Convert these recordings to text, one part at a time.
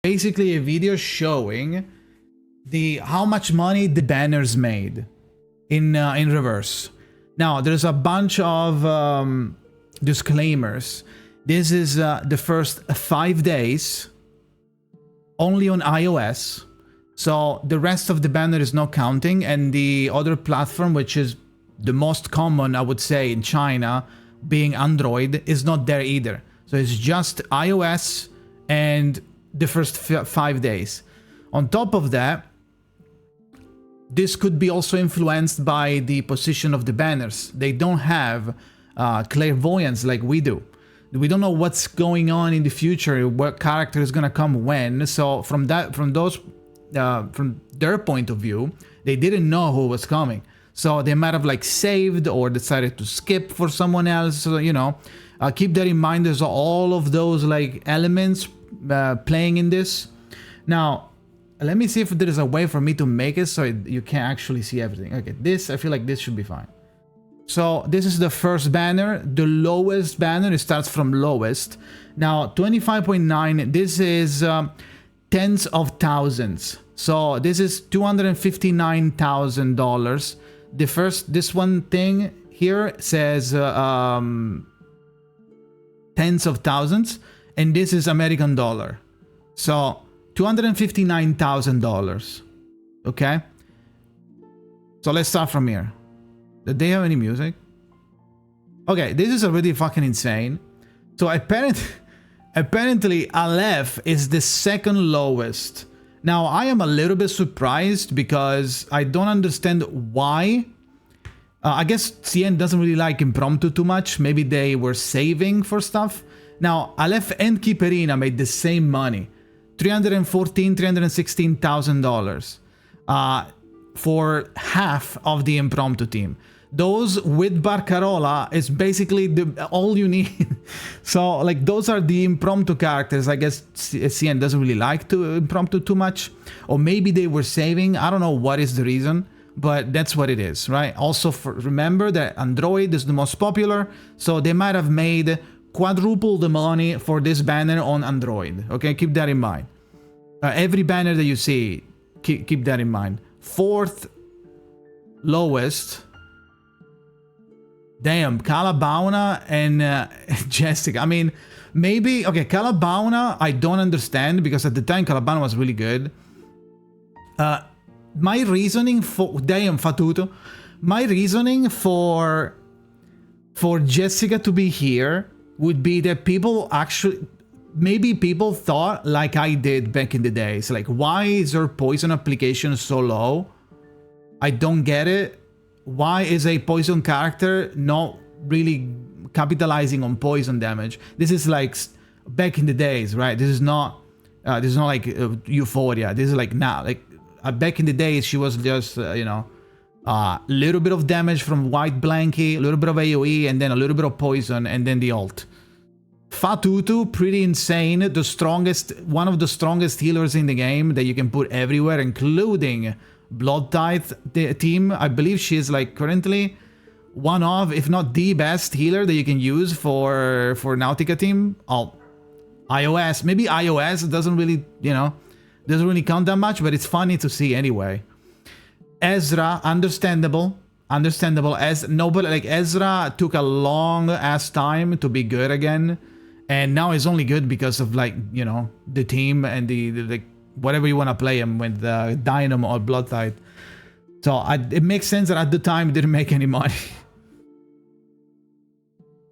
basically a video showing how much money the banners made in reverse. Now there's a bunch of disclaimers. This is the first 5 days only on iOS, so the rest of the banner is not counting, and the other platform, which is the most common, I would say, in China, being Android, is not there either. So it's just iOS and the first 5 days. On top of that, this could be also influenced by the position of the banners. They don't have clairvoyance like we do. We don't know what's going on in the future, what character is gonna come when. So from their point of view, they didn't know who was coming. So they might have like saved or decided to skip for someone else. So, you know, keep that in mind. There's all of those like elements playing in this. Now, let me see if there is a way for me to make it so you can actually see everything. Okay, I feel like this should be fine. So this is the first banner, the lowest banner. It starts from lowest. Now 25.9, this is tens of thousands. So this is $259,000. This one thing here says tens of thousands, and this is American dollar. So $259,000. Okay. So let's start from here. Did they have any music? Okay, this is already fucking insane. So apparently Aleph is the second lowest. Now I am a little bit surprised because I don't understand why. I guess CN doesn't really like impromptu too much. Maybe they were saving for stuff. Now Aleph and Kiperina made the same money, $316,000 for half of the impromptu team. Those with Barcarola is basically all you need. So like those are the impromptu characters. I guess CN doesn't really like to impromptu too much, or maybe they were saving. I don't know what is the reason, but that's what it is, right? Also, remember that Android is the most popular, so they might have made quadruple the money for this banner on Android. Okay, keep that in mind. Every banner that you see, keep that in mind. Fourth lowest. Damn, Calabauna and Jessica. I mean, maybe... Okay, Calabauna, I don't understand, because at the time Calabauna was really good. My reasoning for... Damn, Fatuto. My reasoning for Jessica to be here would be that people actually... Maybe people thought like I did back in the days. Like, why is her poison application so low? I don't get it. Why is a poison character not really capitalizing on poison damage? This is like back in the days, right? This is not like Euphoria. This is like now. Like back in the days, she was just you know, a little bit of damage from White Blanky, a little bit of AoE, and then a little bit of poison, and then the ult. Fatutu, pretty insane. The strongest, one of the strongest healers in the game that you can put everywhere, including Blood Tithe team. I believe she is like currently one of, if not the best healer that you can use for Nautica team. Oh, iOS. Maybe iOS doesn't really, you know, doesn't really count that much, but it's funny to see anyway. Ezra, understandable. As nobody, like Ezra took a long ass time to be good again, and now he's only good because of, like, you know, the team and the whatever you want to play him with, Dynamo or Blood Tithe. So it makes sense that at the time it didn't make any money.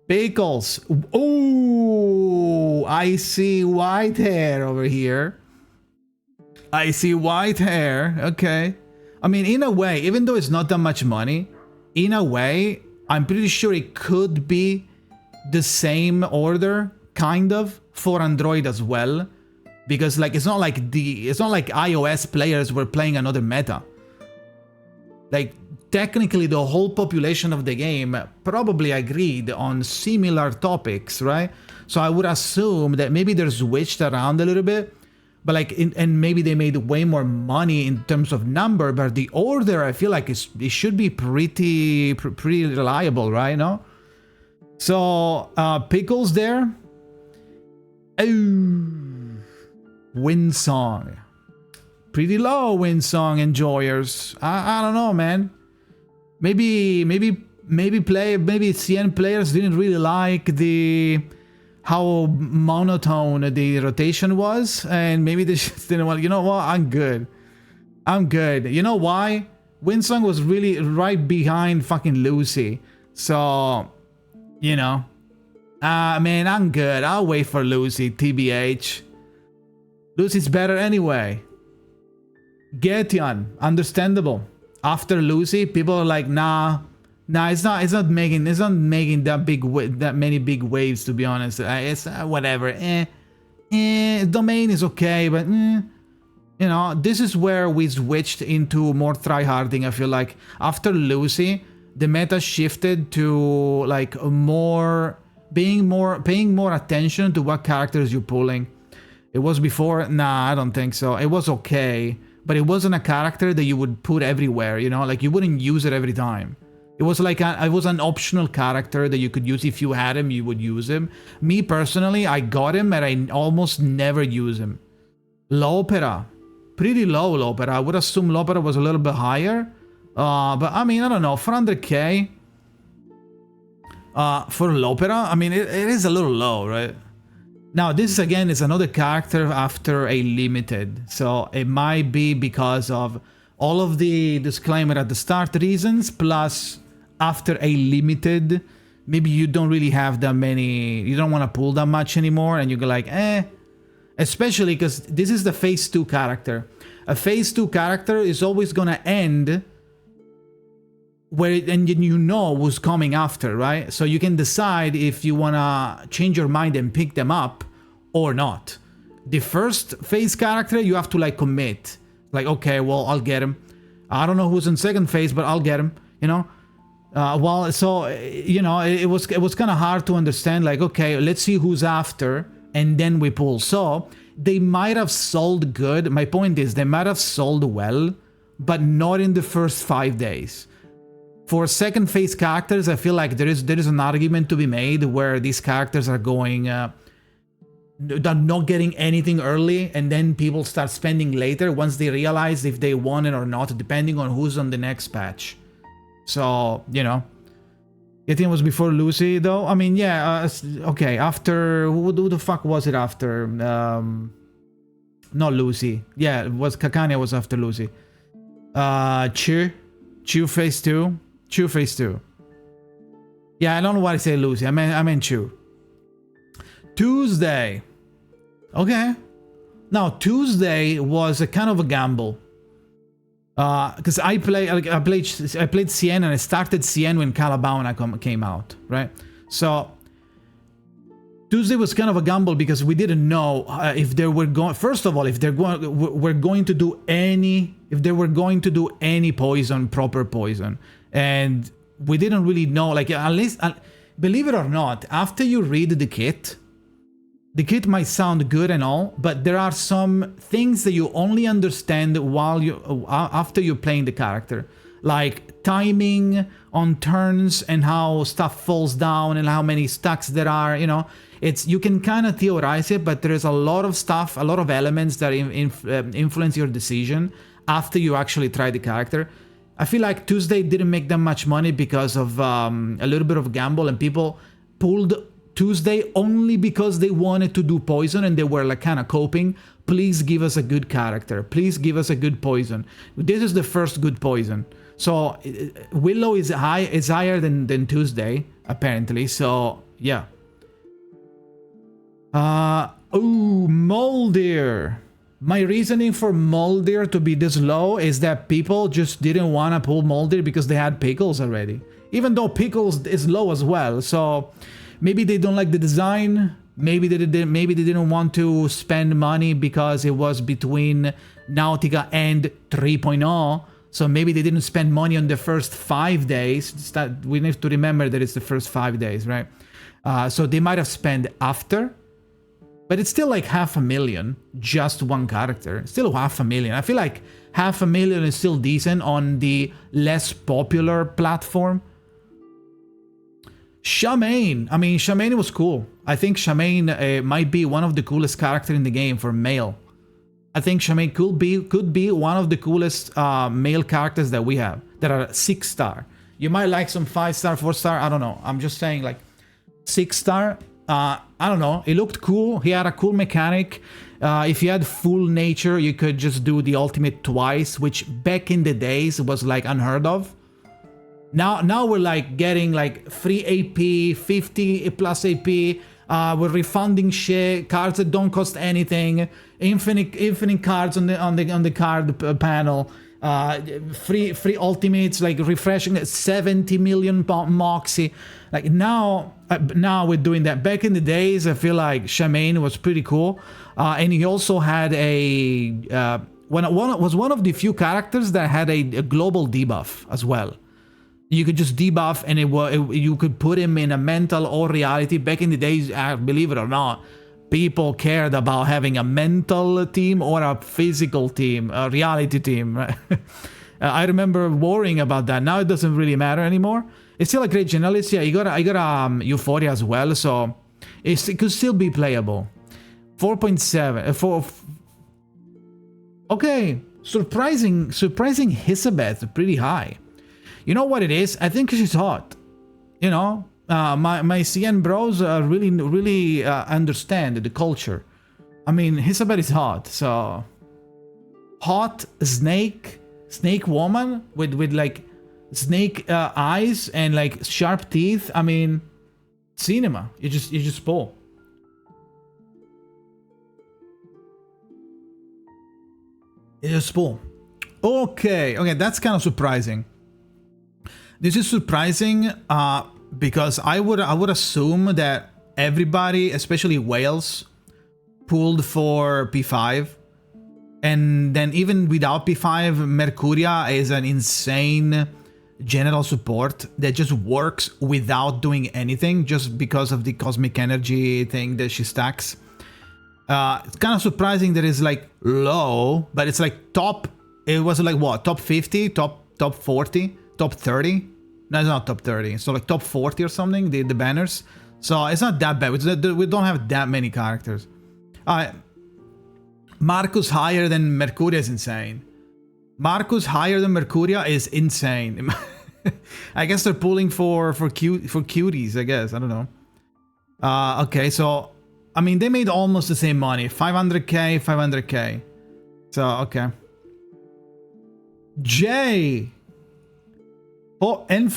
Pickles. Oh, I see white hair over here. I see white hair. Okay. I mean, in a way, even though it's not that much money, in a way, I'm pretty sure it could be the same order, kind of, for Android as well. Because, like, it's not like iOS players were playing another meta. Like, technically the whole population of the game probably agreed on similar topics, right? So I would assume that maybe they're switched around a little bit. But like, and maybe they made way more money in terms of number, but the order, I feel like it should be pretty reliable, right? No? So, Pickles there. Oh, Windsong. Pretty low, Windsong enjoyers. I don't know, man. Maybe CN players didn't really like how monotone the rotation was, and maybe they just didn't want. You know what? I'm good. You know why? Windsong was really right behind fucking Lucy, so you know. Man, I'm good. I'll wait for Lucy. TBH. Lucy's better anyway. Getyon, understandable. After Lucy, people are like, nah, it's not making that many big waves, to be honest. It's whatever. Domain is okay, but you know, this is where we switched into more tryharding. I feel like after Lucy, the meta shifted to like paying more attention to what characters you're pulling. It was before, nah, I don't think so. It was okay, but it wasn't a character that you would put everywhere, you know, like you wouldn't use it every time. It was like it was an optional character that you could use. If you had him, you would use him. Me personally, I got him and I almost never use him. Lopera, pretty low Lopera. I would assume Lopera was a little bit higher, but I mean, I don't know, 400k for Lopera, I mean, it is a little low, right? Now, this again is another character after a limited, so it might be because of all of the disclaimer at the start reasons, plus after a limited, maybe you don't really have that many, you don't want to pull that much anymore, and you go like, especially because this is the phase 2 character. A phase 2 character is always gonna end and you know who's coming after, right? So you can decide if you wanna change your mind and pick them up or not. The first phase character, you have to like commit. Like, okay, well, I'll get him. I don't know who's in second phase, but I'll get him, you know? Well, so, you know, it was kind of hard to understand, like, okay, let's see who's after, and then we pull. So they might have sold good. My point is, they might have sold well, but not in the first 5 days. For second phase characters, I feel like there is an argument to be made where these characters are going, they're not getting anything early, and then people start spending later once they realize if they want it or not, depending on who's on the next patch. So, you know, I think it was before Lucy, though. I mean, yeah, okay, after, who the fuck was it after? Not Lucy. Yeah, it was Kakania was after Lucy. Chu phase 2. Chu phase 2. Yeah, I don't know why I say Lucy. I meant Chu. Tuesday. Okay. Now, Tuesday was a kind of a gamble. Because I played CN and I started CN when Calabauna came out, right? So Tuesday was kind of a gamble because we didn't know if they were going. First of all, if they were going to do any poison, proper poison, and we didn't really know. Like, at least, believe it or not, after you read the kit might sound good and all, but there are some things that you only understand after you're playing the character, like timing on turns and how stuff falls down and how many stacks there are. You know, you can kind of theorize it, but there is a lot of stuff, a lot of elements that influence your decision after you actually try the character. I feel like Tuesday didn't make that much money because of a little bit of gamble, and people pulled Tuesday only because they wanted to do poison and they were like kind of coping. Please give us a good character. Please give us a good poison. This is the first good poison. So Willow is higher than Tuesday, apparently. So yeah. Moldir. My reasoning for Moldir to be this low is that people just didn't want to pull Moldir because they had Pickles already. Even though Pickles is low as well. So maybe they don't like the design. Maybe they didn't want to spend money because it was between Nautica and 3.0. So maybe they didn't spend money on the first 5 days. We need to remember that it's the first 5 days, right? So they might have spent after. But it's still like 500,000, just one character. Still 500,000. I feel like 500,000 is still decent on the less popular platform. Shamaine. I mean, Shamaine was cool. I think Shamaine might be one of the coolest characters in the game for male. I think Shamaine could be one of the coolest male characters that we have that are 6-star. You might like some 5-star, 4-star. I don't know. I'm just saying, like 6-star. I don't know. It looked cool. He had a cool mechanic. If you had full nature, you could just do the ultimate twice, which back in the days was like unheard of. Now we're like getting like free AP, 50 plus AP. We're refunding shit, cards that don't cost anything, infinite cards on the card panel, free ultimates, like refreshing 70 million moxie. Like now we're doing that. Back in the days, I feel like Shamaine was pretty cool, and he also had a was one of the few characters that had a global debuff as well. You could just debuff and you could put him in a mental or reality. Back in the days, believe it or not, people cared about having a mental team or a physical team, a reality team. Right? I remember worrying about that. Now it doesn't really matter anymore. It's still a great generalist. Yeah, I got Euphoria as well, so it could still be playable. 4.7. Okay, surprising Hisabeth, pretty high. You know what it is? I think she's hot. You know, my CN bros really understand the culture. I mean, Hisabeth is hot, so hot snake woman with like snake eyes and like sharp teeth. I mean, cinema. You just pull. You just pull. Okay, that's kind of surprising. This is surprising because I would assume that everybody, especially whales, pulled for P5, and then even without P5, Mercuria is an insane general support that just works without doing anything, just because of the cosmic energy thing that she stacks. It's kind of surprising that it's like low, but it's like top. It was like what, top 50, top 40. Top 30? No, it's not top 30. So like top 40 or something, the banners. So it's not that bad. We don't have that many characters. Marcus higher than Mercuria is insane. Marcus higher than Mercuria is insane. I guess they're pulling for cuties, I guess. I don't know. Okay, so I mean they made almost the same money. 500k, 500k. So okay. Jay. Oh, and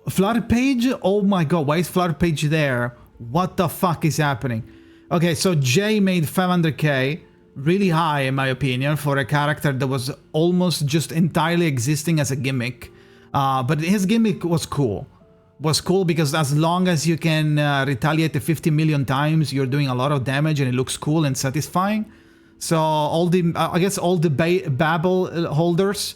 Flutter Page? Oh my god, why is Flutter Page there? What the fuck is happening? Okay, so Jay made 500k, really high in my opinion, for a character that was almost just entirely existing as a gimmick. But his gimmick was cool. Was cool because as long as you can retaliate 50 million times, you're doing a lot of damage and it looks cool and satisfying. So all the, I guess all the Babel holders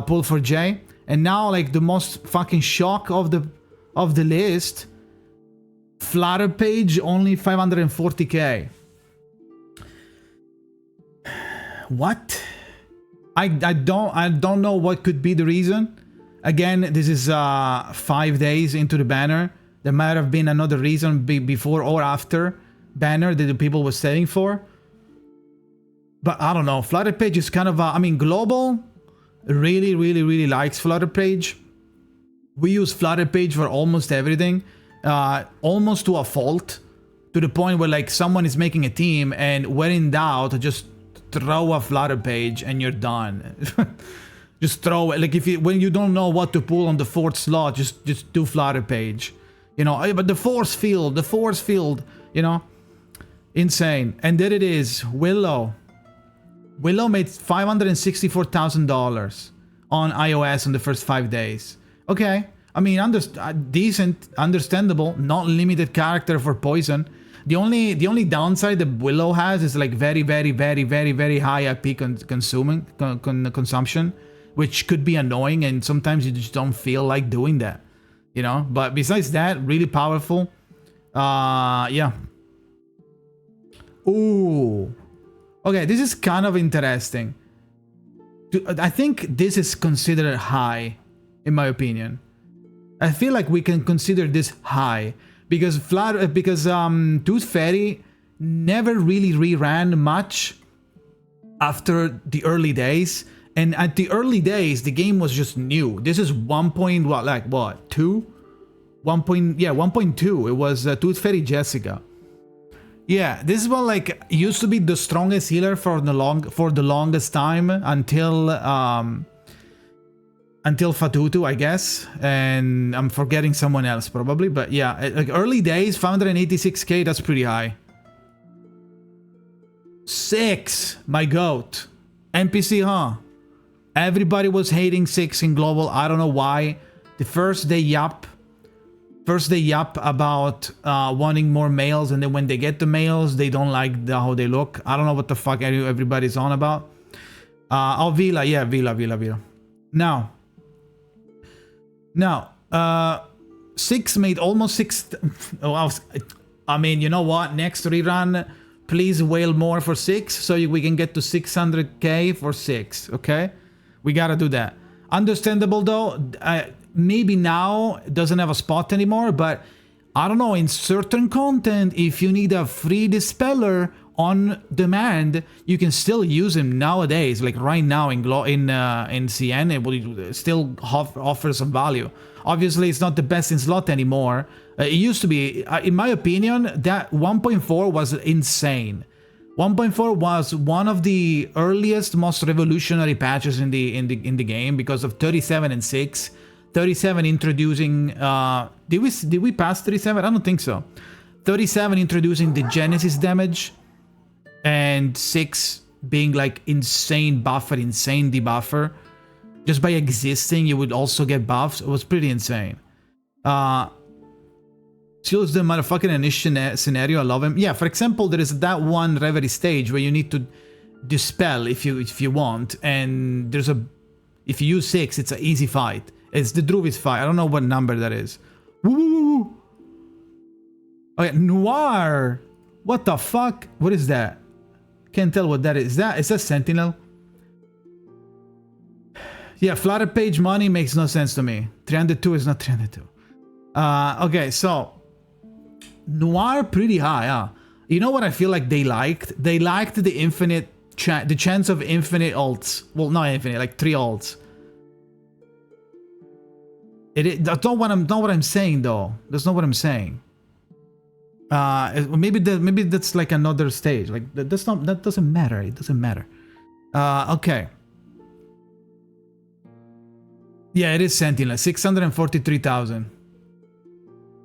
pulled for Jay. And now, like, the most fucking shock of the list, Flutter Page only 540k. What? I don't know what could be the reason. Again, this is 5 days into the banner. There might have been another reason before or after banner that the people were saying for. But I don't know. Flutter Page is kind of I mean, global really likes Flutter Page. We use Flutter Page for almost everything, almost to a fault, to the point where like someone is making a team and when in doubt, just throw a Flutter Page and you're done. Just throw it. Like when you don't know what to pull on the 4th slot, just do Flutter Page. You know, but the force field, you know, insane. And there it is, Willow. Willow made $564,000 on iOS in the first 5 days. Okay, I mean, decent, understandable, not limited character for poison. The only downside that Willow has is like very high IP consumption, which could be annoying, and sometimes you just don't feel like doing that, you know. But besides that, really powerful. Yeah. Ooh. Okay, this is kind of interesting. I think this is considered high, in my opinion. I feel like we can consider this high because Tooth Fairy never really reran much. after the early days. And at the early days, the game was just new. This is 1. What, like what? 2? 1.2. It was Tooth Fairy Jessica. Yeah, this one like used to be the strongest healer for the longest time until Fatutu, I guess, and I'm forgetting someone else probably, but yeah, like early days, 586k, that's pretty high. 6, my goat. NPC, huh? Everybody was hating 6 in global. I don't know why. The first they yap about wanting more males, and then when they get the males, they don't like how they look. I don't know what the fuck everybody's on about. Oh, Villa, yeah, Villa. Now, 6 made almost 6. I mean, you know what? Next rerun, please whale more for 6 so we can get to 600k for 6, okay? We gotta do that. Understandable though, maybe now it doesn't have a spot anymore, but I don't know, in certain content, if you need a free dispeller on demand, you can still use him nowadays. Like right now in CN, it will still offer some value. Obviously, it's not the best in slot anymore. It used to be, in my opinion, that 1.4 was insane. 1.4 was one of the earliest, most revolutionary patches in the game because of 37 and 6. 37 introducing, did we pass 37? I don't think so. 37 introducing the Genesis damage, and 6 being like insane buffer, insane debuffer. Just by existing, you would also get buffs. It was pretty insane. Choose the motherfucking initial scenario. I love him. Yeah, for example, there is that one Reverie stage where you need to dispel if you want, and there's if you use 6, it's an easy fight. It's the Druid's fight. I don't know what number that is. Woo! Okay, Noir. What the fuck? What is that? Can't tell what that is. Is that Sentinel? Yeah, Flutter page money makes no sense to me. 302 is not 302. Okay, so Noir pretty high, huh? You know what I feel like they liked? They liked the infinite the chance of infinite ults. Well, not infinite, like 3 ults. That's not what I'm saying though. That's not what I'm saying. Maybe that's like another stage. Like that doesn't matter. It doesn't matter. Okay. Yeah, it is Sentinel. 643,000.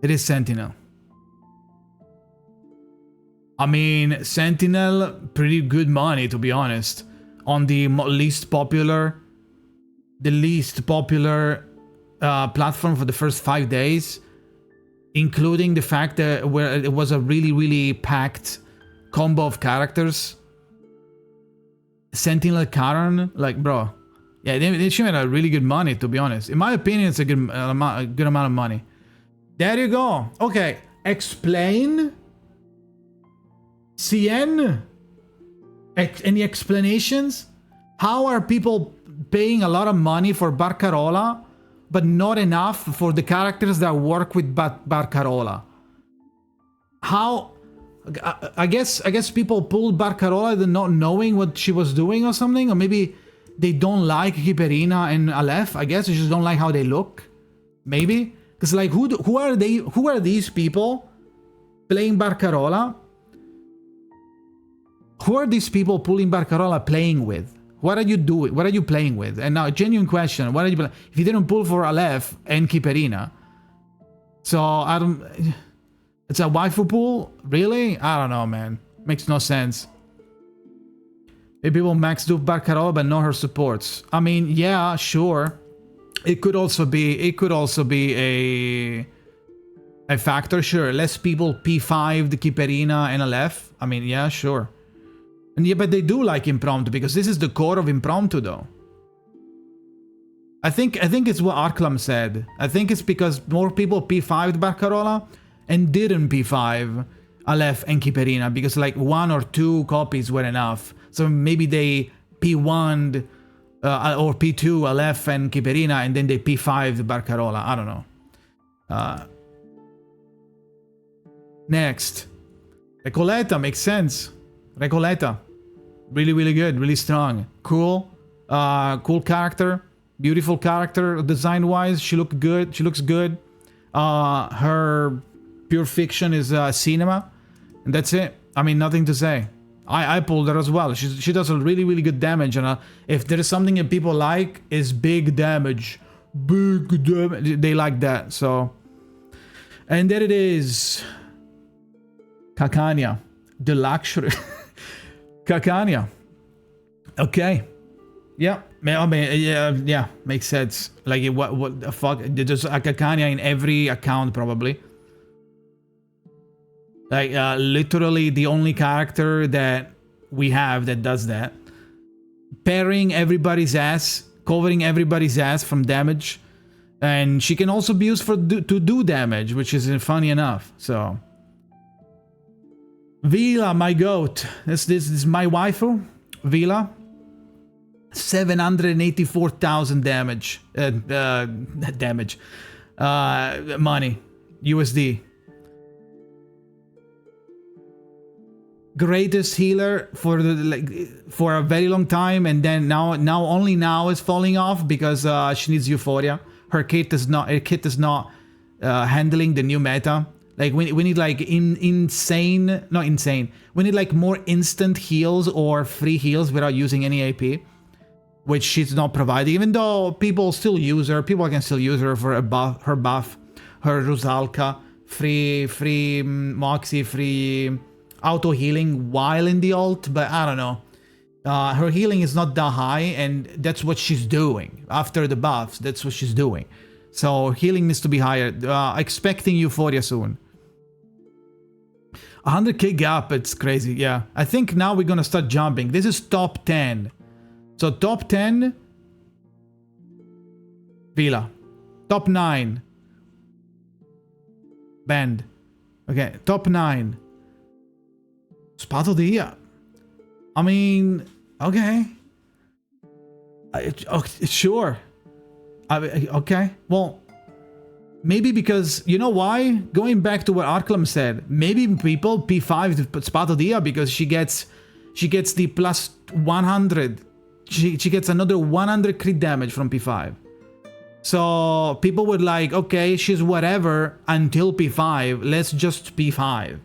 It is Sentinel. I mean, Sentinel, pretty good money to be honest. On the least popular platform for the first 5 days, including the fact that where it was a really packed combo of characters. Sentinel Karen, like bro, yeah, they should have really good money to be honest. In my opinion, it's a good amount of money. There you go. Okay, explain. CN. Any explanations? How are people paying a lot of money for Barcarola, but not enough for the characters that work with Barcarola? How? I guess people pulled Barcarola not knowing what she was doing or something, or maybe they don't like Kiperina and Aleph. I guess they just don't like how they look. Maybe because like who are they? Who are these people playing Barcarola? Who are these people pulling Barcarola playing with? What are you doing? What are you playing with? And now, a genuine question: what are you playing? If you didn't pull for Aleph and Kiperina, so I don't. It's a waifu pool, really? I don't know, man. Makes no sense. Maybe people max do Barcarola, but not her supports. I mean, yeah, sure. It could also be a factor, sure. Less people P5 the Kiperina and Aleph. I mean, yeah, sure. And yeah, but they do like impromptu because this is the core of impromptu, though. I think it's what Arklam said. I think it's because more people P5'd Barcarola and didn't P5 Aleph and Kiperina because like 1 or 2 copies were enough. So maybe they P1'd or P2 Aleph and Kiperina and then they P5'd Barcarola. I don't know. Next. Recoleta makes sense. Recoleta. Really, really good, really strong. Cool. Cool character. Beautiful character design-wise. She looks good. Her pure fiction is cinema. And that's it. I mean, nothing to say. I pulled her as well. She does a really, really good damage. And if there is something that people like, is big damage. Big damage. They like that, so... And there it is. Cacania. The luxury. Cacania. Okay. Yeah. I mean, yeah. Makes sense. Like, what the fuck? There's a Cacania in every account, probably. Like, literally the only character that we have that does that. Parrying everybody's ass. Covering everybody's ass from damage. And she can also be used to do damage, which is funny enough, so... Vila, my goat. This is my waifu. Vila. 784,000 damage. Money. USD. Greatest healer for for a very long time, and then only now is falling off because she needs Euphoria. Her kit is not handling the new meta. Like we need like not insane. We need like more instant heals or free heals without using any AP, which she's not providing. Even though people still use her, people can still use her for her buff, her Rusalka, free Moxie, free auto healing while in the ult. But I don't know. Her healing is not that high, and that's what she's doing after the buffs. That's what she's doing. So healing needs to be higher. Expecting Euphoria soon. 100k gap, it's crazy, yeah. I think now we're gonna start jumping. This is top 10. So top 10, Vila. Top 9, Bend. Okay, top 9, Spato Dia. I mean, okay. Sure. Okay, well, maybe because, you know why? Going back to what Arklum said, maybe people P5 to Spato Dia because she gets the plus 100. She gets another 100 crit damage from P5. So people were like, okay, she's whatever until P5. Let's just P5.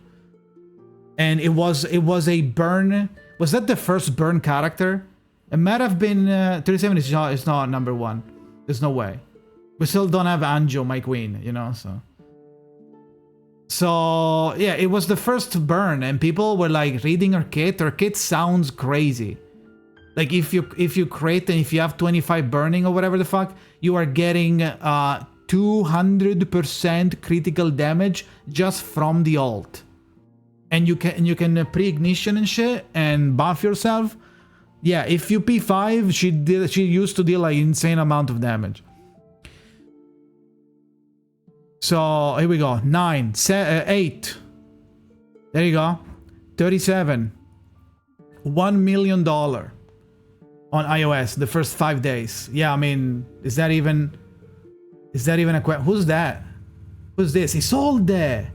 And it was a burn. Was that the first burn character? It might have been 37 is not number 1. There's no way. We still don't have Anjo, my queen, you know, so yeah, it was the first burn, and people were like reading her kit. Her kit sounds crazy. Like if you crate and if you have 25 burning or whatever the fuck, you are getting 200% critical damage just from the ult. And you can pre-ignition and shit and buff yourself. Yeah, if you P5, she used to deal like insane amount of damage. So here we go. 9, 8. There you go. 37. $1 million on iOS the first 5 days. Yeah, I mean, is that even a question? Who's that? Who's this? Isolde.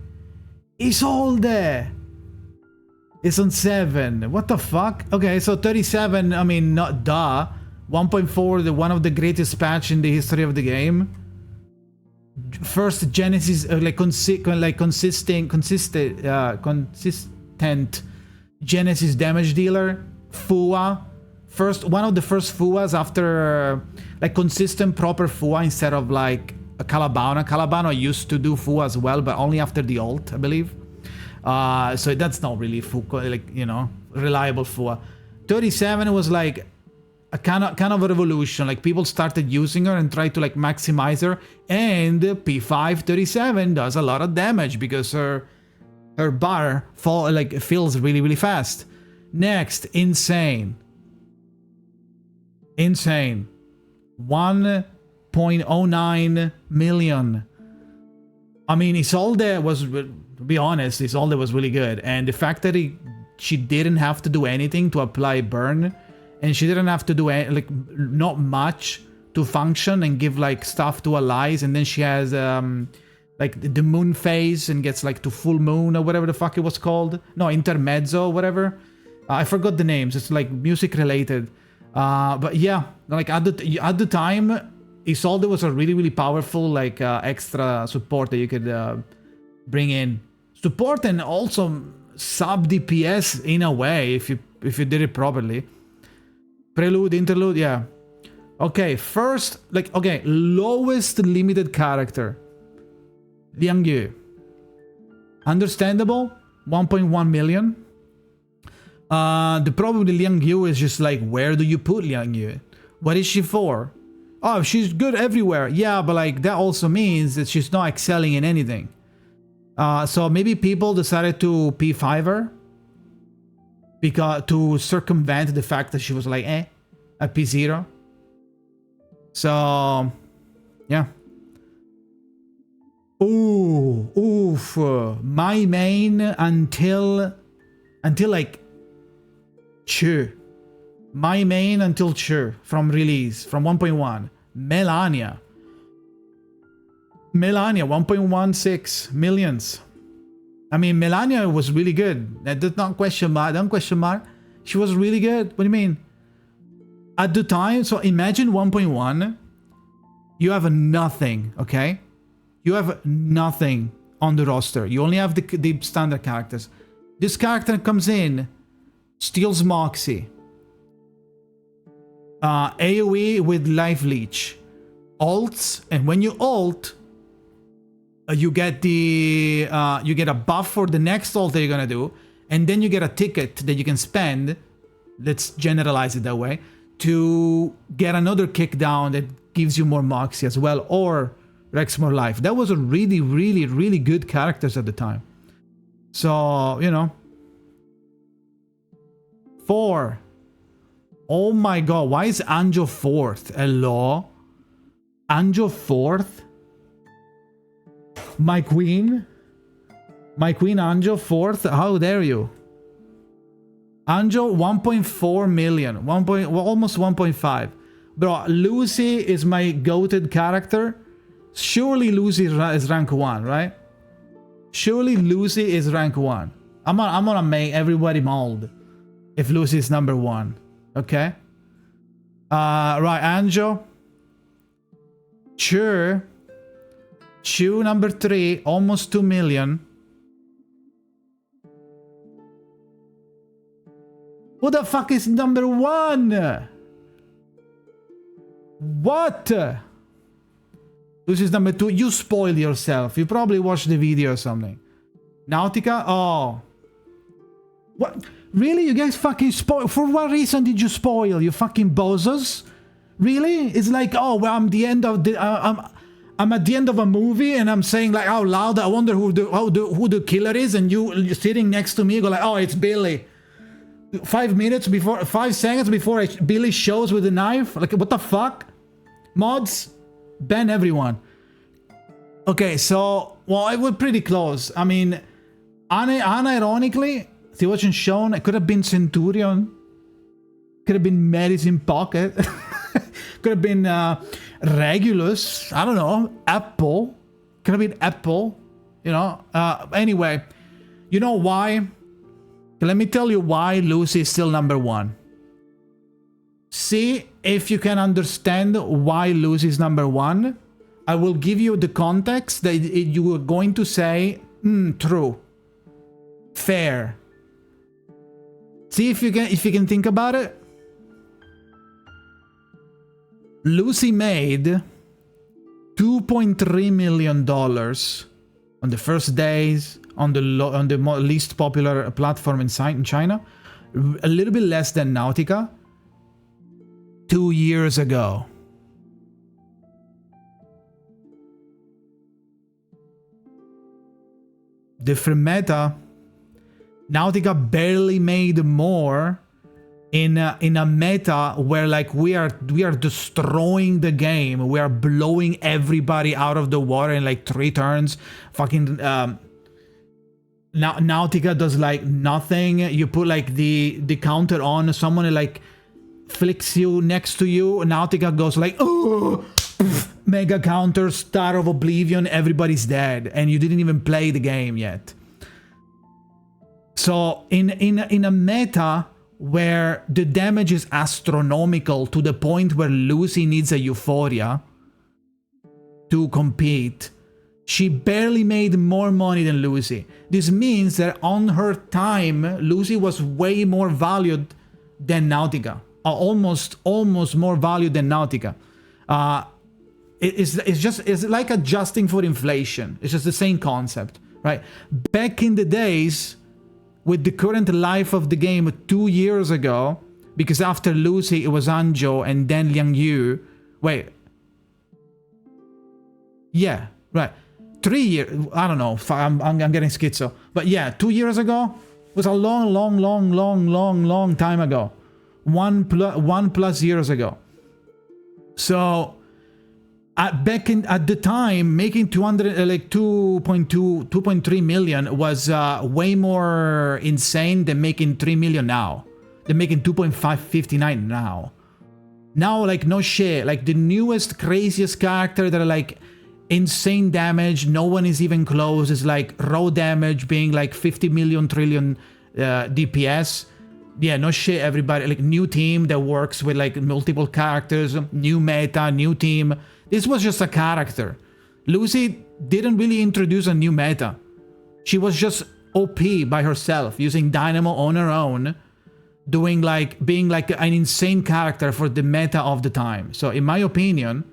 It's on 7. What the fuck? Okay, so 37. I mean, not duh. 1.4, one of the greatest patch in the history of the game. First Genesis, consistent Genesis damage dealer. Fua. One of the first Fuas after like consistent proper Fua instead of like a Calabano. Calabano used to do Fua as well, but only after the ult, I believe. So that's not really reliable Fua. 37 was like a kind of a revolution. Like people started using her and tried to like maximize her, and P5 37 does a lot of damage because her bar fills really, really fast. Next, insane. 1.09 million. I mean, Isolde was, to be honest, Isolde was really good, and the fact that she didn't have to do anything to apply burn, and she didn't have to do not much to function and give like stuff to allies, and then she has like the moon phase and gets like to full moon or whatever the fuck it was called. No, intermezzo, whatever. I forgot the names. It's like music related. But yeah, like at the time, Isolde was a really powerful like extra support that you could bring in. Support and also sub DPS in a way if you did it properly. Prelude, interlude, yeah. Okay, first, like, okay, lowest limited character. Liang Yu. Understandable, 1.1 million. The problem with Liang Yu is just like, where do you put Liang Yu? What is she for? Oh, she's good everywhere. Yeah, but like, that also means that she's not excelling in anything. So maybe people decided to P5 her. Because to circumvent the fact that she was like, at P0. So, yeah. Ooh, oof. My main until like Chu. My main until Chu from release, from 1.1. Melania. Melania, 1.16 millions. I mean, Melania was really good. That does not question mark. Don't question mark. She was really good. What do you mean? At the time, so imagine 1.1. You have nothing, okay? You have nothing on the roster. You only have the standard characters. This character comes in, steals Moxie. AoE with Life Leech. Ults, and when you ult, you get a buff for the next ult that you're gonna do, and then you get a ticket that you can spend, let's generalize it that way, to get another kick down that gives you more Moxie as well, or Rex more life. That was a really good characters at the time. So, you know. 4. Oh my god, why is Anjo 4th? Hello? Anjo 4th? My queen Anjo 4th, how dare you? Anjo 1.4 million, almost 1.5. Bro, Lucy is my goated character. Surely Lucy is rank 1, right? Surely Lucy is rank 1. I'm gonna make everybody mold if Lucy is number 1. Okay? Right, Anjo. Sure. Chu number 3, almost 2 million. Who the fuck is number 1? What? This is number 2. You spoiled yourself. You probably watched the video or something. Nautica? Oh. What? Really? You guys fucking spoil? For what reason did you spoil? You fucking bozos? Really? It's like, oh, well, I'm at the end of a movie and I'm saying like out loud, I wonder who the killer is, and you're sitting next to me go like, oh, it's Billy. 5 seconds before Billy shows with the knife. Like, what the fuck? Mods, ban everyone. Okay, so, well, it was pretty close. I mean, unironically, see what's shown, it could have been Centurion. Could have been Medicine Pocket. Could have been Regulus. I don't know. Apple. Could have been Apple. You know. Anyway, you know why? Let me tell you why Lucy is still number 1. See if you can understand why Lucy is number 1. I will give you the context that you are going to say, true. Fair. See if you can think about it. Lucy made $2.3 million on the first days on the least popular platform in China, a little bit less than Nautica 2 years ago. Different meta. Nautica barely made more in a meta where like we are destroying the game. We are blowing everybody out of the water in like 3 turns. Fucking Nautica does like nothing. You put like the counter on, someone like flicks you next to you. Nautica goes like, oh, mega counter, Star of Oblivion, everybody's dead, and you didn't even play the game yet. So in a meta where the damage is astronomical to the point where Lucy needs a Euphoria to compete. She barely made more money than Lucy. This means that on her time, Lucy was way more valued than Nautica. Almost more valued than Nautica. It's like adjusting for inflation. It's just the same concept, right? Back in the days, with the current life of the game 2 years ago, because after Lucy it was Anzhou and then Liang Yu. Wait. Yeah, right. 3 years. I don't know. I'm getting schizo. But yeah, 2 years ago was a long time ago. One plus years ago. So back at the time, making 2.3 million was way more insane than making 3 million now. They're making 2.559 now. Now, like, no shit, like the newest craziest character that are like insane damage, no one is even close, is like raw damage being like 50 million trillion DPS. Yeah, no shit, everybody, like new team that works with like multiple characters, new meta, new team. This was just a character. Lucy didn't really introduce a new meta. She was just OP by herself, using Dynamo on her own, being like an insane character for the meta of the time. So in my opinion,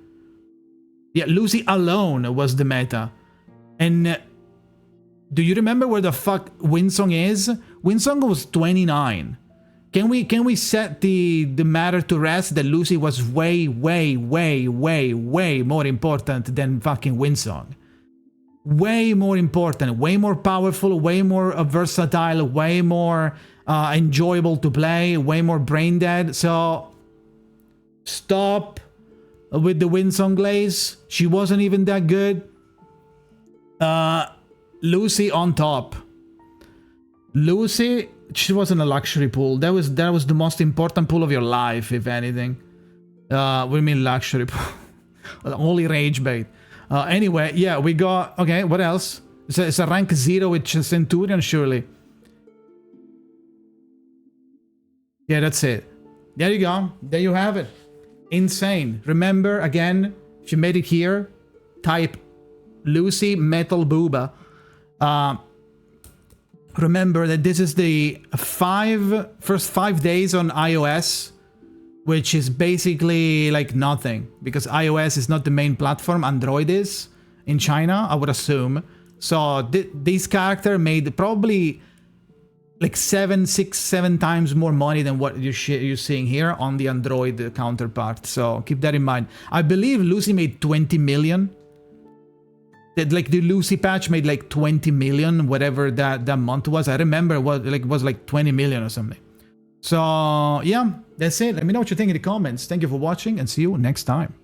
yeah, Lucy alone was the meta. And do you remember where the fuck Winsong is? Winsong was 29. Can we set the matter to rest that Lucy was way more important than fucking Winsong? Way more important, way more powerful, way more versatile, way more enjoyable to play, way more brain dead. So stop with the Winsong glaze. She wasn't even that good. Lucy on top. Lucy, she wasn't a luxury pool. That was the most important pool of your life, if anything. What do you mean luxury pool? Only rage bait. Anyway, yeah, we got... Okay, what else? It's a rank 0 with Centurion, surely. Yeah, that's it. There you go. There you have it. Insane. Remember, again, if you made it here, type Lucy Metal Booba. Remember that this is the first 5 days on iOS, which is basically like nothing, because iOS is not the main platform, Android is in China, I would assume. So this character made probably like 7 times more money than what you're seeing here on the Android counterpart. So keep that in mind. I believe Lucy made 20 million. Like the Lucy patch made like 20 million, whatever that month was. I remember it was like 20 million or something. So yeah, that's it. Let me know what you think in the comments. Thank you for watching and see you next time.